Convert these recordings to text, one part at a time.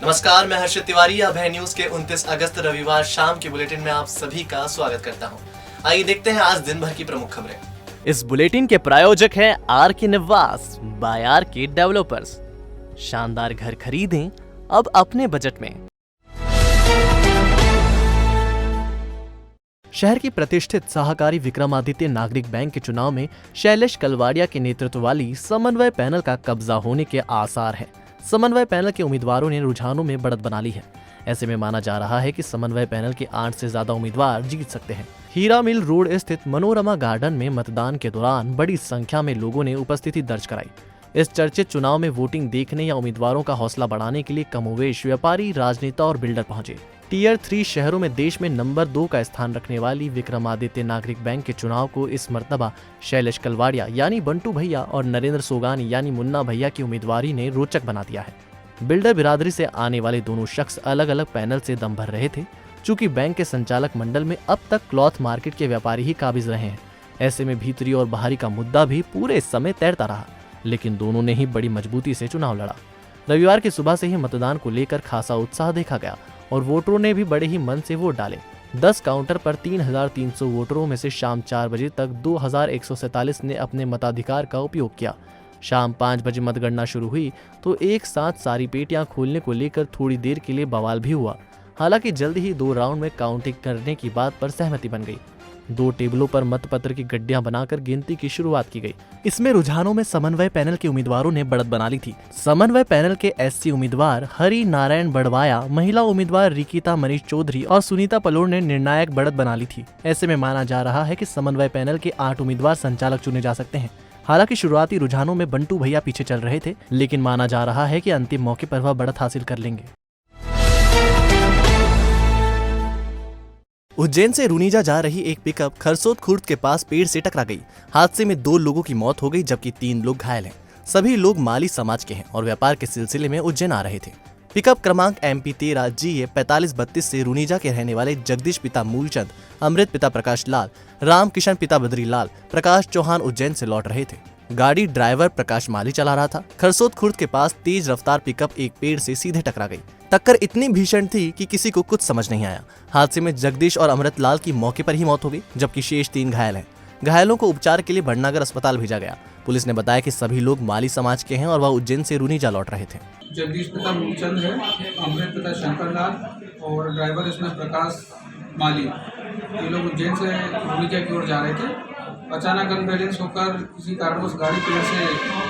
नमस्कार, मैं हर्षित तिवारी। अभय न्यूज के 29 अगस्त रविवार शाम के बुलेटिन में आप सभी का स्वागत करता हूं। आइए देखते हैं आज दिन भर की प्रमुख खबरें। इस बुलेटिन के प्रायोजक हैं आर के निवास बाय आर के डेवलपर्स। शानदार घर खरीदें अब अपने बजट में। शहर की प्रतिष्ठित सहकारी विक्रमादित्य नागरिक बैंक के चुनाव में शैलेश कलवाड़िया के नेतृत्व वाली समन्वय पैनल का कब्जा होने के आसार हैं। समन्वय पैनल के उम्मीदवारों ने रुझानों में बढ़त बना ली है। ऐसे में माना जा रहा है कि समन्वय पैनल के 8 से ज्यादा उम्मीदवार जीत सकते हैं। हीरा मिल रोड स्थित मनोरमा गार्डन में मतदान के दौरान बड़ी संख्या में लोगों ने उपस्थिति दर्ज कराई। इस चर्चित चुनाव में वोटिंग देखने या उम्मीदवारों का हौसला बढ़ाने के लिए कमोवेश व्यापारी, राजनेता और बिल्डर पहुंचे। टियर 3 शहरों में देश में नंबर 2 का स्थान रखने वाली विक्रमादित्य नागरिक बैंक के चुनाव को इस मर्तबा शैलेश कलवाड़िया यानी बंटू भैया और नरेंद्र सोगानी यानी मुन्ना भैया की उम्मीदवारी ने रोचक बना दिया है। बिल्डर बिरादरी से आने वाले दोनों शख्स अलग अलग पैनल से दम भर रहे थे। चूंकि बैंक के संचालक मंडल में अब तक क्लॉथ मार्केट के व्यापारी ही काबिज रहे हैं, ऐसे में भीतरी और बाहरी का मुद्दा भी पूरे समय तैरता रहा, लेकिन दोनों ने ही बड़ी मजबूती से चुनाव लड़ा। रविवार की सुबह से ही मतदान को लेकर खासा उत्साह देखा गया और वोटरों ने भी बड़े ही मन से वोट डाले। 10 काउंटर पर 3,300 वोटरों में से शाम 4 बजे तक 2,147 ने अपने मताधिकार का उपयोग किया। शाम 5 बजे मतगणना शुरू हुई तो एक साथ सारी पेटियां खोलने को लेकर थोड़ी देर के लिए बवाल भी हुआ। हालांकि जल्द ही 2 राउंड में काउंटिंग करने की बात पर सहमति बन गई। 2 टेबलों पर मतपत्र की गड्डियां बनाकर गिनती की शुरुआत की गई। इसमें रुझानों में समन्वय पैनल के उम्मीदवारों ने बढ़त बना ली थी। समन्वय पैनल के एससी उम्मीदवार हरि नारायण बड़वाया, महिला उम्मीदवार रिकिता मनीष चौधरी और सुनीता पलोर ने निर्णायक बढ़त बना ली थी। ऐसे में माना जा रहा है कि समन्वय पैनल के 8 उम्मीदवार संचालक चुने जा सकते हैं। हालांकि शुरुआती रुझानों में बंटू भैया पीछे चल रहे थे, लेकिन माना जा रहा है कि अंतिम मौके पर वह बढ़त हासिल कर लेंगे। उज्जैन से रुनीजा जा रही एक पिकअप खरसोद खुर्द के पास पेड़ से टकरा गई। हादसे में 2 लोगों की मौत हो गई जबकि 3 लोग घायल हैं। सभी लोग माली समाज के हैं और व्यापार के सिलसिले में उज्जैन आ रहे थे। पिकअप क्रमांक MP 13 GA 4532 से रुनीजा के रहने वाले जगदीश पिता मूलचंद, अमृत पिता प्रकाश लाल, राम किशन पिता बद्रीलाल, प्रकाश चौहान उज्जैन से लौट रहे थे। गाड़ी ड्राइवर प्रकाश माली चला रहा था। खरसोद खुर्द के पास तेज रफ्तार पिकअप एक पेड़ से सीधे टकरा गई। टक्कर इतनी भीषण थी कि किसी को कुछ समझ नहीं आया। हादसे में जगदीश और अमृत लाल की मौके पर ही मौत हो गई जबकि शेष 3 घायल हैं। घायलों को उपचार के लिए भटनागर अस्पताल भेजा गया। पुलिस ने बताया कि सभी लोग माली समाज के हैं और वह उज्जैन से रुनीजा लौट रहे थे। जगदीश पिता मूलचंद है, अमृत पिता शंकर लाल और ड्राइवर इसमें प्रकाश माली। ये लोग उज्जैन से रुनीजा की ओर जा रहे थे। अचानक अनबैलेंस होकर किसी कारणवश गाड़ी पेड़ से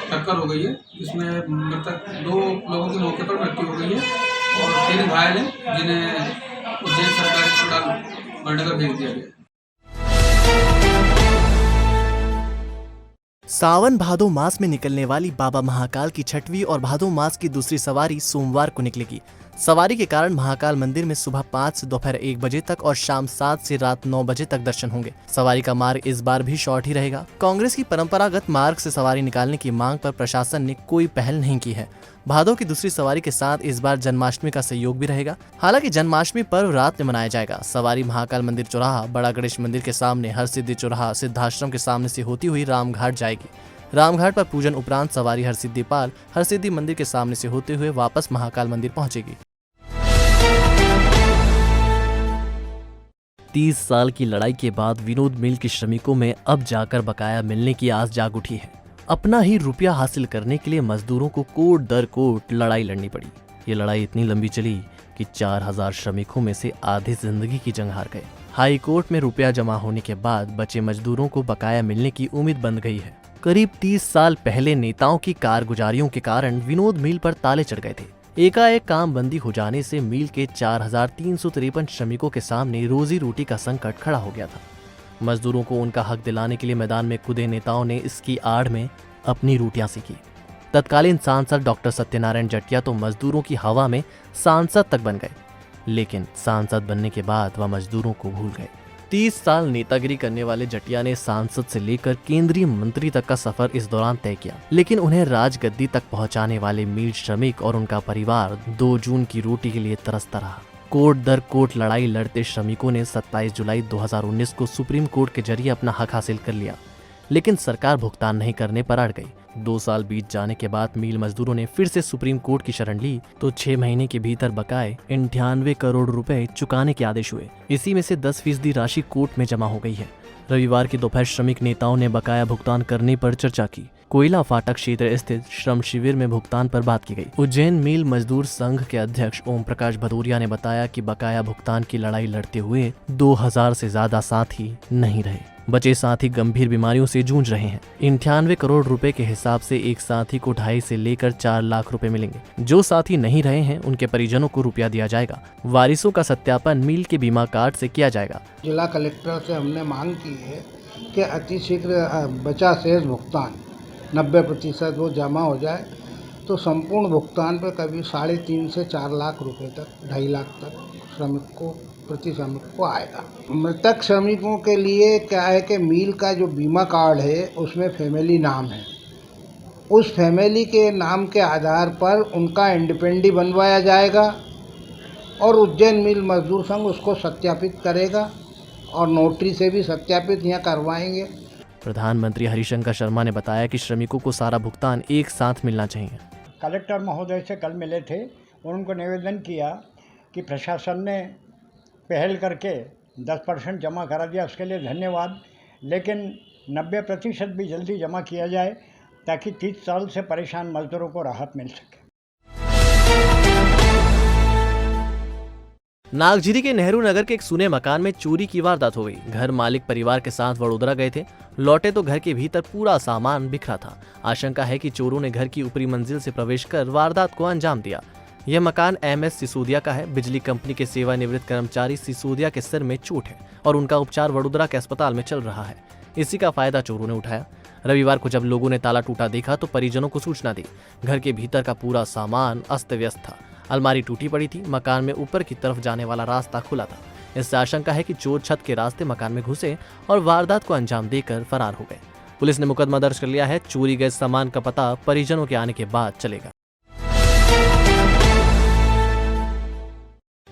टक्कर हो गई है, जिसमें मृतक 2 लोगों की मौके पर मृत्यु हो गई है और 3 घायल हैं, जिन्हें उज्जैन सरकारी अस्पताल भटनागर भेज दिया गया। सावन भादो मास में निकलने वाली बाबा महाकाल की 6वीं और भादो मास की दूसरी सवारी सोमवार को निकलेगी। सवारी के कारण महाकाल मंदिर में सुबह 5 से दोपहर 1 बजे तक और शाम 7 से रात 9 बजे तक दर्शन होंगे। सवारी का मार्ग इस बार भी शॉर्ट ही रहेगा। कांग्रेस की परंपरागत मार्ग से सवारी निकालने की मांग पर प्रशासन ने कोई पहल नहीं की है। भादो की दूसरी सवारी के साथ इस बार जन्माष्टमी का सहयोग भी रहेगा। हालांकि जन्माष्टमी पर्व रात में मनाया जाएगा। सवारी महाकाल मंदिर चौराहा, बड़ा गणेश मंदिर के सामने, हरसिद्धि चौराहा, सिद्धाश्रम के सामने से होती हुई रामघाट जाएगी। रामघाट पर पूजन उपरांत सवारी हरसिद्धिपाल, हरसिद्धि मंदिर के सामने से होते हुए वापस महाकाल मंदिर पहुंचेगी। 30 साल की लड़ाई के बाद विनोद मिल के श्रमिकों में अब जाकर बकाया मिलने की आस जाग उठी है। अपना ही रुपया हासिल करने के लिए मजदूरों को कोर्ट दर कोर्ट लड़ाई लड़नी पड़ी। ये लड़ाई इतनी लंबी चली कि 4000 श्रमिकों में से आधे जिंदगी की जंग हार गए। हाई कोर्ट में रुपया जमा होने के बाद बचे मजदूरों को बकाया मिलने की उम्मीद बंध गई है। करीब 30 साल पहले नेताओं की कारगुजारियों के कारण विनोद मिल पर ताले चढ़ गए थे। एकाएक काम बंदी हो जाने से मिल के 4353 श्रमिकों के सामने रोजी रोटी का संकट खड़ा हो गया था। मजदूरों को उनका हक दिलाने के लिए मैदान में कूदे नेताओं ने इसकी आड़ में अपनी रोटियां सेकी। तत्कालीन सांसद डॉक्टर सत्यनारायण जटिया तो मजदूरों की हवा में सांसद तक बन गए, लेकिन सांसद बनने के बाद वह मजदूरों को भूल गए। 30 साल नेतागिरी करने वाले जटिया ने सांसद से लेकर केंद्रीय मंत्री तक का सफर इस दौरान तय किया, लेकिन उन्हें राजगद्दी तक पहुंचाने वाले मिल श्रमिक और उनका परिवार 2 जून की रोटी के लिए तरसता रहा। कोर्ट दर कोर्ट लड़ाई लड़ते श्रमिकों ने 27 जुलाई 2019 को सुप्रीम कोर्ट के जरिए अपना हक हासिल कर लिया, लेकिन सरकार भुगतान नहीं करने पर अड़ गई। 2 साल बीत जाने के बाद मिल मजदूरों ने फिर से सुप्रीम कोर्ट की शरण ली तो 6 महीने के भीतर बकाए 98 करोड़ रुपए चुकाने के आदेश हुए। इसी में से 10% राशि कोर्ट में जमा हो गई है। रविवार की दोपहर श्रमिक नेताओं ने बकाया भुगतान करने पर चर्चा की। कोयला फाटक क्षेत्र स्थित श्रम शिविर में भुगतान पर बात की गई। उज्जैन मिल मजदूर संघ के अध्यक्ष ओम प्रकाश भदौरिया ने बताया कि बकाया भुगतान की लड़ाई लड़ते हुए 2000 से ज्यादा साथी नहीं रहे। बचे साथी गंभीर बीमारियों से जूझ रहे हैं। 98 करोड़ रुपए के हिसाब से एक साथी को 2.5 से लेकर 4 लाख रुपए मिलेंगे। जो साथी नहीं रहे हैं उनके परिजनों को रुपया दिया जाएगा। वारिसों का सत्यापन मिल के बीमा कार्ड से किया जाएगा। जिला कलेक्टर से हमने मांग की है कि अतिशीघ्र बचा शेष भुगतान 90% वो जमा हो जाए तो संपूर्ण भुगतान पर कभी 3.5 से 4 लाख रुपए तक 2.5 लाख तक प्रति श्रमिक को आएगा। मृतक श्रमिकों के लिए क्या है कि मिल का जो बीमा कार्ड है उसमें फैमिली नाम है। उस फैमिली के नाम के आधार पर उनका इंडिपेंडी बनवाया जाएगा और उज्जैन मिल मजदूर संघ उसको सत्यापित करेगा और नोटरी से भी सत्यापित यहाँ करवाएंगे। प्रधानमंत्री हरिशंकर शर्मा ने बताया कि श्रमिकों को सारा भुगतान एक साथ मिलना चाहिए। कलेक्टर महोदय से कल मिले थे और उनको निवेदन किया कि प्रशासन ने पहल करके 10% जमा करा दिया, उसके लिए धन्यवाद। लेकिन 90% भी जल्दी जमा किया जाए ताकि 30 साल से परेशान मजदूरों को राहत मिल सके। नागझिरी के नेहरू नगर के एक सुने मकान में चोरी की वारदात हो गई। घर मालिक परिवार के साथ वडोदरा गए थे। लौटे तो घर के भीतर पूरा सामान बिखरा था। आशंका है कि चोरों ने घर की ऊपरी मंजिल से प्रवेश कर वारदात को अंजाम दिया। यह मकान MS सिसोदिया का है। बिजली कंपनी के सेवानिवृत्त कर्मचारी सिसोदिया के सिर में चोट है और उनका उपचार वडोदरा के अस्पताल में चल रहा है। इसी का फायदा चोरों ने उठाया। रविवार को जब लोगों ने ताला टूटा देखा तो परिजनों को सूचना दी। घर के भीतर का पूरा सामान अस्त व्यस्त था। अलमारी टूटी पड़ी थी। मकान में ऊपर की तरफ जाने वाला रास्ता खुला था। इससे आशंका है कि चोर छत के रास्ते मकान में घुसे और वारदात को अंजाम देकर फरार हो गए। पुलिस ने मुकदमा दर्ज कर लिया है। चोरी गए सामान का पता परिजनों के आने के बाद चलेगा।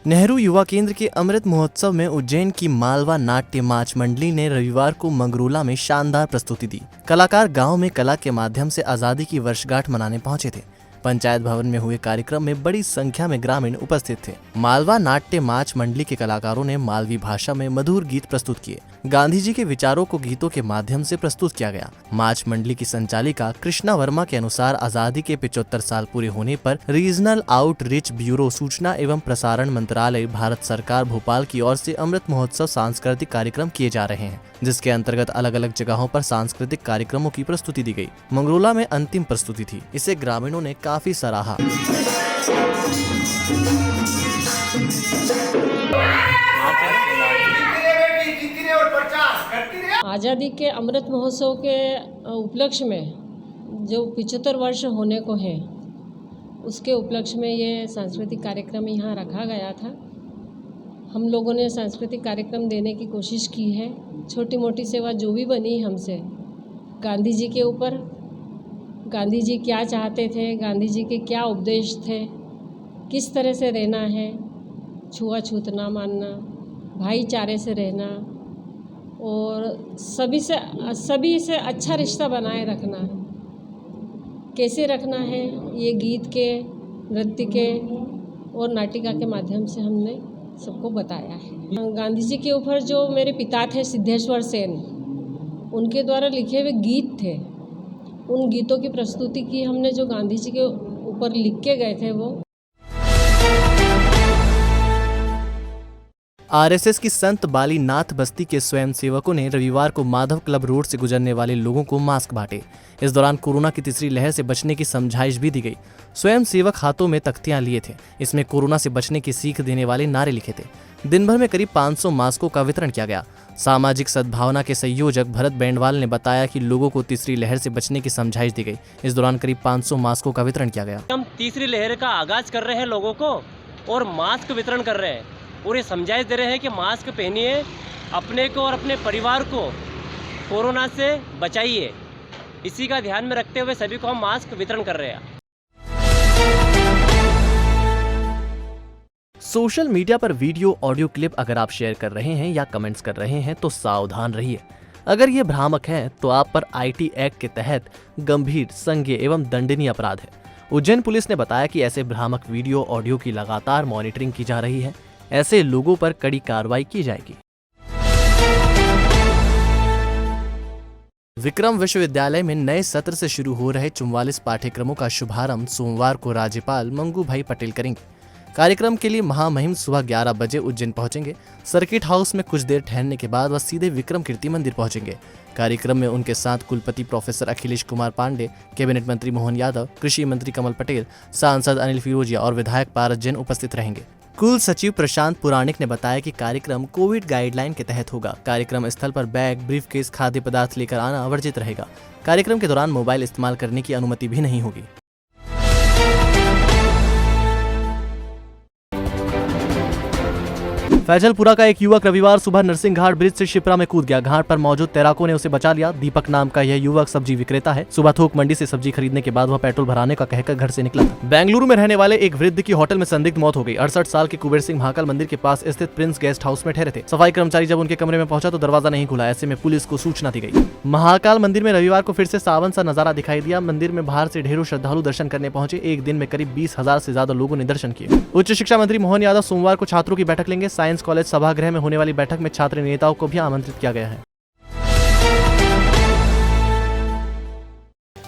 नेहरू युवा केंद्र के अमृत महोत्सव में उज्जैन की मालवा नाट्य माच मंडली ने रविवार को मंगरोला में शानदार प्रस्तुति दी। कलाकार गांव में कला के माध्यम से आजादी की वर्षगांठ मनाने पहुंचे थे। पंचायत भवन में हुए कार्यक्रम में बड़ी संख्या में ग्रामीण उपस्थित थे। मालवा नाट्य माच मंडली के कलाकारों ने मालवी भाषा में मधुर गीत प्रस्तुत किए। गांधी जी के विचारों को गीतों के माध्यम से प्रस्तुत किया गया। माच मंडली की संचालिका कृष्णा वर्मा के अनुसार आजादी के 75 साल पूरे होने पर रीजनल आउटरीच ब्यूरो सूचना एवं प्रसारण मंत्रालय भारत सरकार भोपाल की ओर से अमृत महोत्सव सांस्कृतिक कार्यक्रम किए जा रहे हैं, जिसके अंतर्गत अलग अलग जगहों पर सांस्कृतिक कार्यक्रमों की प्रस्तुति दी गई। मंगरोला में अंतिम प्रस्तुति थी। इसे ग्रामीणों ने काफी सराहा। आज़ादी के अमृत महोत्सव के उपलक्ष्य में जो 75 वर्ष होने को है, उसके उपलक्ष्य में ये सांस्कृतिक कार्यक्रम यहाँ रखा गया था। हम लोगों ने सांस्कृतिक कार्यक्रम देने की कोशिश की है। छोटी मोटी सेवा जो भी बनी हमसे, गांधी जी के ऊपर, गांधी जी क्या चाहते थे, गांधी जी के क्या उपदेश थे, किस तरह से रहना है, छुआछूत ना मानना, भाईचारे से रहना और सभी से अच्छा रिश्ता बनाए रखना, कैसे रखना है, ये गीत के, नृत्य के और नाटिका के माध्यम से हमने सबको बताया है। गांधी जी के ऊपर जो मेरे पिता थे सिद्धेश्वर सेन, उनके द्वारा लिखे हुए गीत थे, उन गीतों की प्रस्तुति की हमने, जो गांधी जी के ऊपर लिख के गए थे वो। RSS की संत बाली नाथ बस्ती के स्वयंसेवकों ने रविवार को माधव क्लब रोड से गुजरने वाले लोगों को मास्क बांटे। इस दौरान कोरोना की तीसरी लहर से बचने की समझाइश भी दी गई। स्वयंसेवक हाथों में तख्तियां लिए थे। इसमें कोरोना से बचने की सीख देने वाले नारे लिखे थे। दिन भर में करीब 500 मास्कों का वितरण किया गया। सामाजिक सद्भावना के संयोजक भरत बेंडवाल ने बताया कि लोगों को तीसरी लहर से बचने की समझाइश दी गई। इस दौरान करीब 500 मास्कों का वितरण किया गया। हम तीसरी लहर का आगाज कर रहे हैं लोगों को और मास्क वितरण कर रहे हैं और ये समझाइश दे रहे हैं कि मास्क पहनिए, अपने को और अपने परिवार को कोरोना से बचाइए। इसी का ध्यान में रखते हुए सभी को हम मास्क वितरण कर रहे हैं। सोशल मीडिया पर वीडियो ऑडियो क्लिप अगर आप शेयर कर रहे हैं या कमेंट्स कर रहे हैं तो सावधान रहिए। अगर ये भ्रामक है तो आप पर IT एक्ट के तहत गंभीर, संज्ञेय एवं दंडनीय अपराध है। उज्जैन पुलिस ने बताया कि ऐसे भ्रामक वीडियो, ऑडियो की लगातार मॉनिटरिंग की जा रही है। ऐसे लोगों पर कड़ी कार्रवाई की जाएगी। विक्रम विश्वविद्यालय में नए सत्र से शुरू हो रहे 44 पाठ्यक्रमों का शुभारंभ सोमवार को राज्यपाल मंगू भाई पटेल करेंगे। कार्यक्रम के लिए महामहिम सुबह 11 बजे उज्जैन पहुंचेंगे। सर्किट हाउस में कुछ देर ठहरने के बाद वह सीधे विक्रम कीर्ति मंदिर पहुंचेंगे। कार्यक्रम में उनके साथ कुलपति प्रोफेसर अखिलेश कुमार पांडे, कैबिनेट मंत्री मोहन यादव, कृषि मंत्री कमल पटेल, सांसद अनिल फिरोजिया और विधायक पारस जैन उपस्थित रहेंगे। कुल सचिव प्रशांत पुराणिक ने बताया कि कार्यक्रम कोविड गाइडलाइन के तहत होगा। कार्यक्रम स्थल पर बैग, ब्रीफकेस, खाद्य पदार्थ लेकर आना वर्जित रहेगा। कार्यक्रम के दौरान मोबाइल इस्तेमाल करने की अनुमति भी नहीं होगी। फैजलपुरा का एक युवक रविवार सुबह नरसिंह घाट ब्रिज से शिप्रा में कूद गया। घाट पर मौजूद तैराकों ने उसे बचा लिया। दीपक नाम का यह युवक सब्जी विक्रेता है। सुबह थोक मंडी से सब्जी खरीदने के बाद वह पेट्रोल भराने का कहकर घर से निकला था। बेंगलुरु में रहने वाले एक वृद्ध की होटल में संदिग्ध मौत हो गई। 68 साल के कुबेर सिंह महाकाल मंदिर के पास स्थित प्रिंस गेस्ट हाउस में ठहरे थे। सफाई कर्मचारी जब उनके कमरे में पहुंचा तो दरवाजा नहीं खुला। ऐसे में पुलिस को सूचना दी गई। महाकाल मंदिर में रविवार को फिर से सावन सा नजारा दिखाई दिया। मंदिर में बाहर से ढेरों श्रद्धालु दर्शन करने पहुंचे। एक दिन में करीब 20,000 से ज्यादा लोगों ने दर्शन किए। उच्च शिक्षा मंत्री मोहन यादव सोमवार को छात्रों की बैठक लेंगे। साइंस कॉलेज सभागृह में होने वाली बैठक में छात्र नेताओं को भी आमंत्रित किया गया है।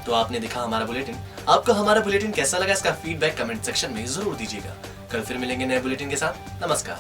तो आपने देखा हमारा बुलेटिन। आपको हमारा बुलेटिन कैसा लगा, इसका फीडबैक कमेंट सेक्शन में जरूर दीजिएगा। कल फिर मिलेंगे नए बुलेटिन के साथ। नमस्कार।